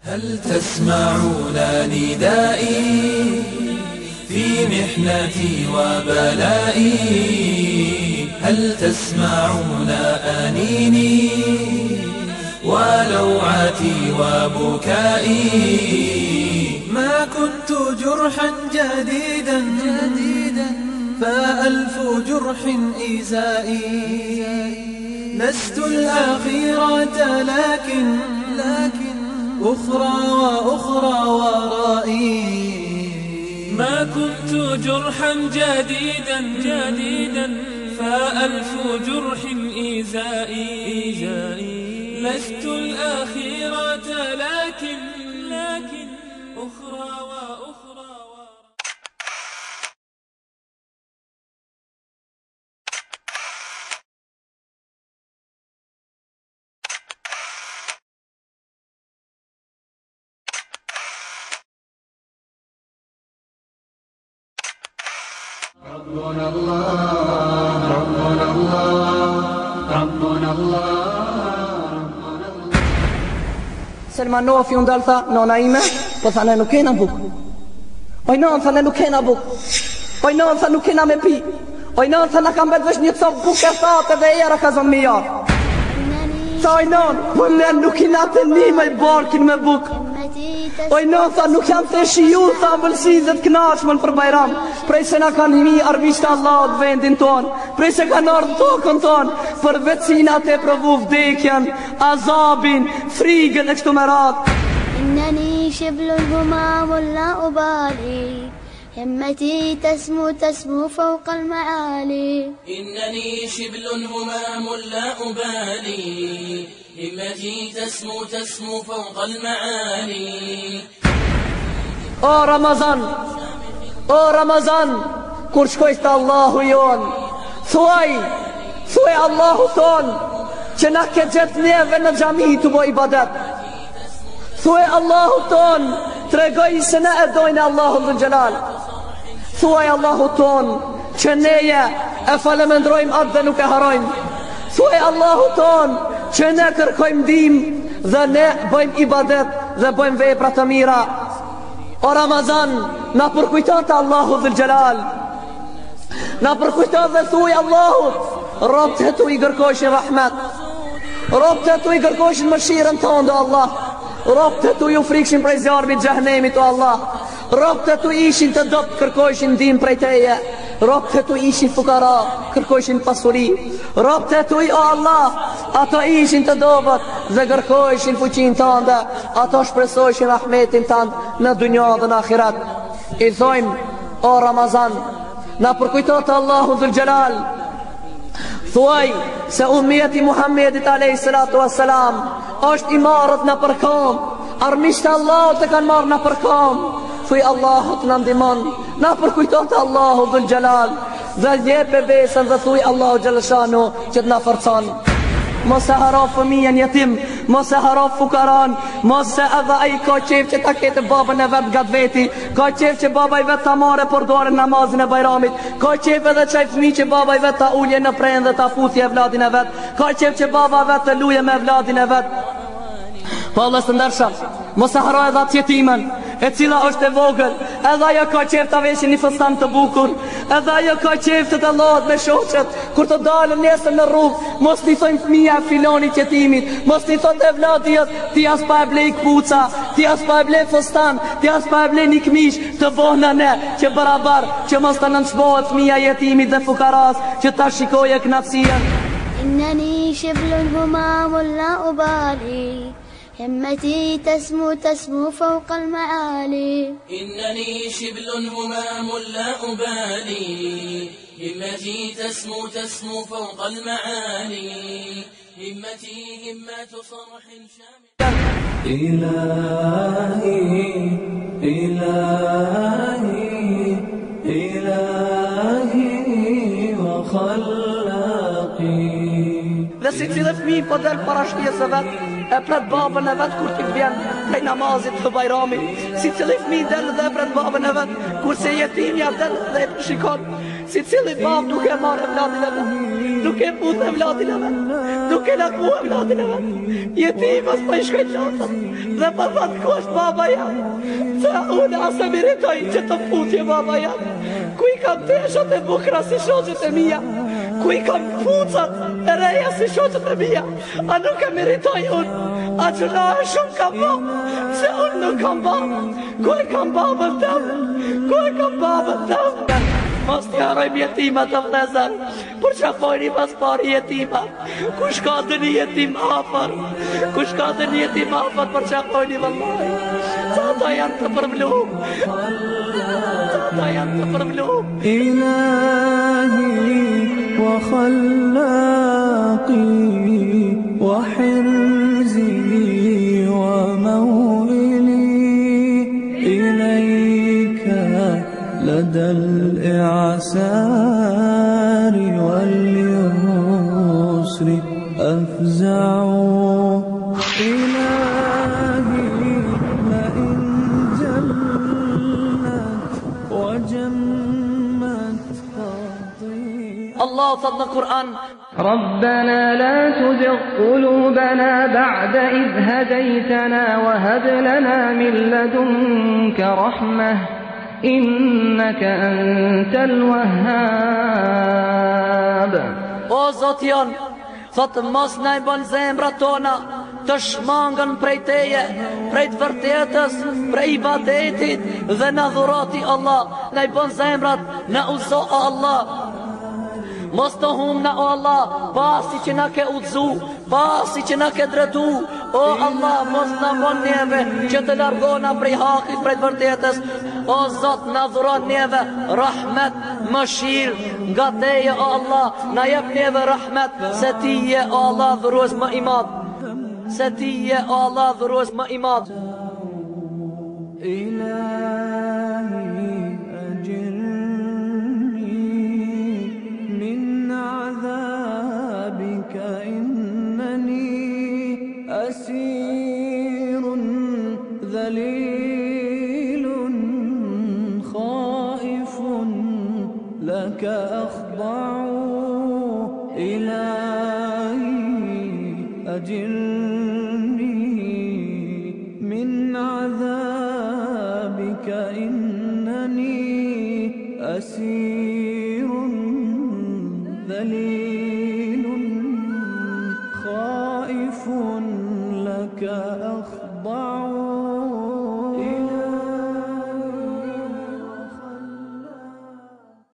هل تسمعون ندائي في محنتي وبلائي هل تسمعون أنيني ولوعتي وبكائي ما كنت جرحا جديدا فألف جرح إزائي لست الأخيرة لكن أخرى وأخرى ورائي ما كنت جرحا جديدا فألف جرح إزائي لست الأخيرة لكن أخرى وأخرى ربنا الله ربنا الله ربنا الله Selma Nofi unë dalë tha, nona ime, po tha ne nuk kena buk. Oj non tha ne nuk kena buk. Oj non tha nuk kena me pi. Oj non tha na kam vetë vesh një cop buk e thate dhe era ka zonë mi jarë. Tha oj non, po ne nuk kena të një me barkin me buk. Oj non tha nuk jam të shiju, tha mbëlsizet knashmën për Bajram. Prej se na kanë mi arbisht Allah të vendin ton, prej se kanë ardhë tokën ton, për vecinat e provu vdekjen, azabin, frigën e kështu me ratë. إنني شبل الهمام لا أبالي همتي تسمو فوق المعالي إنني شبل همام لا أبالي همتي تسمو فوق المعالي O Ramazan, kur shkojsh të Allahu jon, thuaj Allahu ton, që na ke gjetë neve në xhami të bo ibadet. Thuaj Allahu ton, tregoj se ne e dojnë Allahu dhul Gjelal. Thuaj Allahu ton, që neje e falemendrojmë atë dhe nuk e harojmë. Thuaj Allahu ton, që ne kërkojmë ndihmë dhe ne bëjmë ibadet dhe bëjmë vepra të mira. O Ramazan, na përkujton të Allahu dhul Gjelal, na përkujton dhe thuaj Allahut, robët e tu i kërkojshin rahmet, robët e tu i kërkojshin mëshirën tonë, o Allah, robët e tu ju frikshin prej zjarmit xhehenemit, o Allah, robët e tu ishin të dobët, kërkojshin ndihmë prej teje, robët e tu ishin fukara, kërkojshin pasuri, robët e tu, o Allah, ato ishin të dobët dhe kërkojshin fuqinë tënde, ato shpresojshin rahmetin tënd në dunja dhe në ahiret. I thojmë, o Ramazan, na përkujto të Allahu dhul Gjelal, thuaj se umjeti Muhammedit a.s. është i marrët në përkam, armisht Allah të kanë marrë në përkam. Thuaj Allahut në ndimon, na përkujto të Allahu dhul Gjelal, dhe ljepe besën dhe thuaj Allahu Gjeleshanu që të na forcon. Mos e haro fëmijën jetim, mos e haro fukaran, mos e edhe ai ka qef që ta ketë babën e vetë nga veti, ka qef që baba i vetë ta mare për duarën namazin e Bajramit, ka qef edhe qaj fëmi që baba i vetë ta ullje në prejnë dhe ta futhje e vladin e vetë, ka qef që baba vetë të luje me vladin e vetë. Po Allah së ndërsha, mos e haro edhe atë jetimen, e cila është e vogël, edhe ajo ka qef të veshin një fëstan të bukur, edhe ajo ka qef të të lohet me shoqet, kur të dalën nesër në rrugë, mos t'i thojmë fëmija filonit jetimit, mos t'i thot e vladijat, ti as pa e blej kpuca, ti as pa e blej fëstan, ti as pa e blej një këmish, të bohna ne, që barabar, që mos të nënçbohet fëmija jetimit dhe fukaras, që ta shikoje knatësien. إنني شبل الهمام لا أبالي همتي تسمو فوق المعالي إنني شبل همام لا أبالي همتي تسمو فوق المعالي همتي همة صرح شامل إلهي وخلاقي Dhe si cilë fëmi po del para shtjes e vetë, e pret babën e vetë kur t'i vjen prej namazit të Bajramit, si cilë fëmi del dhe pret babën e vetë, kurse jetimja del dhe e shikon, Si cili bab nuk e marrë evladin e vet, nuk e puth evladin e vet, nuk e lakmu evladin e vet. Jetimës pa i shkojnë lotët dhe pa thëtë ku është baba jam. Se unë asë meritoj që të putje baba jam. Ku i kam teshat e bukra si shoqët e mija, ku i kam fucat e reja si shoqët e mija. A nuk e meritoj unë, a që na e shumë kam ba, se unë nuk kam baba. Ku e kam babën tëmë, ku e kam babën tëmë. Mos të harojmë jetima të vlezër, por që pojni pas pari jetima. Ku shka të një jetim afër, ku shka të një jetim afër, por që pojni vëllaj. Sa ta janë të përvlu, sa ta janë të përvlu. Ilahi wa khallaqi wa hirzi wa mawili ilayka لدى الإعسار واليسر أفزع إلهي لئن جلت وجمت خطيئة. الله صدق القرآن ربنا لا تزغ قلوبنا بعد إذ هديتنا وهب لنا من لدنك رحمة إنك أنت الوهاب. O Zot jon, thotë mos na I bën zemrat tona të shmangën prej Teje, prej të vërtetës, prej ibadetit dhe na dhurati Allah. Na I bën zemrat na uzo o Allah. Mos të humna o Allah, pasi që na ke udhzu, pasi që na ke dretu. O Allah, mos na bën neve që të largona prej hakit, prej të vërtetës. O Zot, na dhuron neve rahmet, mëshirë nga Teje o Allah. Na jep neve rahmet, se Ti je o Allah dhurues më I madh. Se Ti je o Allah dhurues më I madh. إلهي أجرني من عذابك إنني أسير ذليل خائف لك أخضع إلهي أجرني من عذابك إنني أسير ذليل خائف لك أخضع